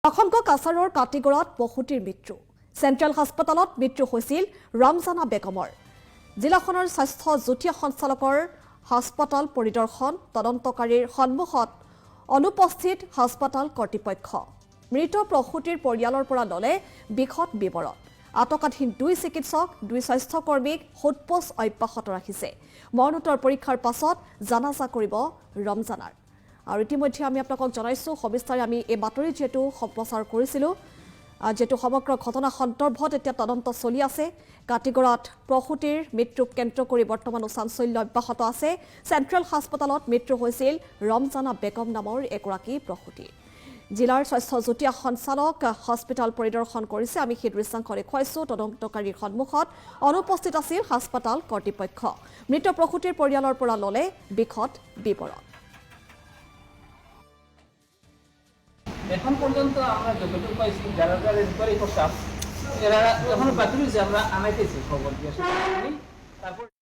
অসমক কাছাৰৰ কাটিগড়াত পশুটিৰ মৃত্যু চেণ্ট্ৰেল হাস্পতালত মৃত্যু হৈছিল ৰমজানা বেগমৰ জিলাখনৰ স্বাস্থ্য যুটীয়া সঞ্চালকৰ হাস্পতাল পৰিদৰ্শন তদন্তকাৰীৰ সন্মুখত অনুপস্থিত হাস্পতাল কৰ্তৃপক্ষ মৃত প্ৰসূতিৰ পৰিয়ালৰ পৰা ললে বিখত বিৱৰণ আটকাধীন 2 চিকিৎসক 2 স্বাস্থ্যকৰ্মীক সোধপোছ অব্যাহত ৰাখিছে মৰণোত্তৰ পৰীক্ষাৰ পাছত জানাজা কৰিব ৰমজানাৰ আৰু ইতিমধ্যে আমি আপোনাক জনাইছো সবিস্তাৰে আমি এই বাতৰি যেটো সম্প্ৰচাৰ কৰিছিলো যেটো সমগ্ৰ ঘটনা সন্দৰ্ভত এতিয়া তদন্ত চলি আছে কাটিগড়াত প্ৰসূতিৰ মৃত্যুক কেন্দ্ৰ কৰি বৰ্তমান চাঞ্চল্য অব্যাহত আছে চেণ্ট্ৰেল হাস্পতালত মৃত্যু হৈছিল ৰমজানা বেগম নামৰ এগৰাকী প্ৰসূতি জিলাৰ স্বাস্থ্য যুটীয়া সঞ্চালক হস্পিটাল পৰিদৰ্শন কৰিছে আমি সেই দৃশ্যাংশ দেখুৱাইছো তদন্তকাৰীৰ সন্মুখত অনুপস্থিত আছিল হাস্পতাল কৰ্তৃপক্ষ মৃত প্ৰসূতিৰ পৰিয়ালৰ পৰা ললে বিখত বিৱৰণ এখন পৰ্যন্ত আমৰা যতটুকু পাইছি যাৰা যাৰা ৰিকভাৰি কৰতাম এৰা এখনো বাকি ৰয়েছে আমৰা আনাইতেছি খবৰ দিয়ে তাৰপৰ